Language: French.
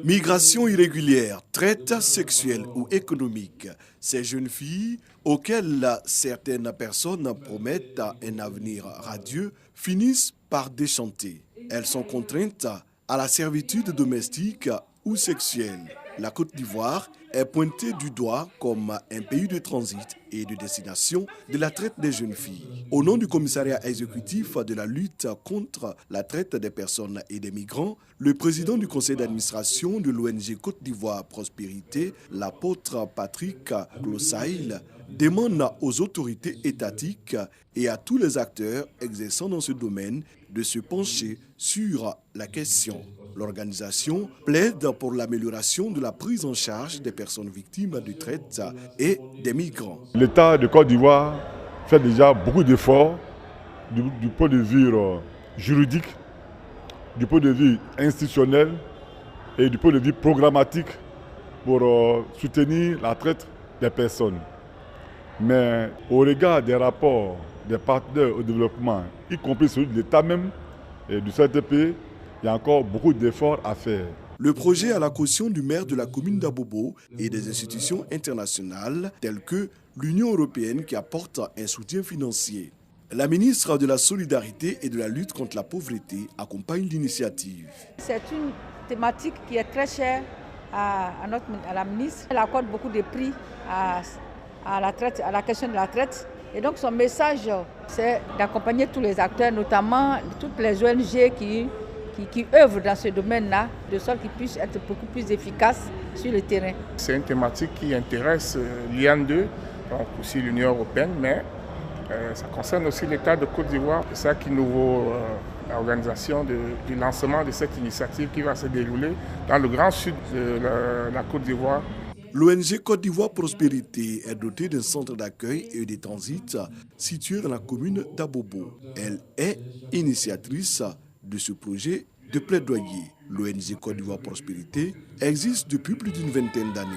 Migration irrégulière, traite sexuelle ou économique, ces jeunes filles, auxquelles certaines personnes promettent un avenir radieux, finissent par déchanter. Elles sont contraintes à la servitude domestique ou sexuelle. La Côte d'Ivoire est pointée du doigt comme un pays de transit et de destination de la traite des jeunes filles. Au nom du commissariat exécutif de la lutte contre la traite des personnes et des migrants, le président du conseil d'administration de l'ONG Côte d'Ivoire Prospérité, l'apôtre Patrick Glossail, demande aux autorités étatiques et à tous les acteurs exerçant dans ce domaine de se pencher sur la question. L'organisation plaide pour l'amélioration de la prise en charge des personnes victimes de traite et des migrants. L'État de Côte d'Ivoire fait déjà beaucoup d'efforts du point de vue juridique, du point de vue institutionnel et du point de vue programmatique pour soutenir la traite des personnes. Mais au regard des rapports des partenaires au développement, y compris celui de l'État même et du CTP, il y a encore beaucoup d'efforts à faire. Le projet a la caution du maire de la commune d'Abobo et des institutions internationales telles que l'Union européenne qui apporte un soutien financier. La ministre de la Solidarité et de la lutte contre la pauvreté accompagne l'initiative. C'est une thématique qui est très chère à la ministre. Elle accorde beaucoup de prix à la question de la traite. Et donc son message, c'est d'accompagner tous les acteurs, notamment toutes les ONG qui œuvrent dans ce domaine-là, de sorte qu'ils puissent être beaucoup plus efficaces sur le terrain. C'est une thématique qui intéresse l'IAN2, donc aussi l'Union européenne, mais ça concerne aussi l'État de Côte d'Ivoire. C'est ça qui nous vaut l'organisation du lancement de cette initiative qui va se dérouler dans le grand sud de la Côte d'Ivoire. L'ONG Côte d'Ivoire Prospérité est dotée d'un centre d'accueil et de transit situé dans la commune d'Abobo. Elle est initiatrice de ce projet de plaidoyer. L'ONG Côte d'Ivoire Prospérité existe depuis plus d'une vingtaine d'années.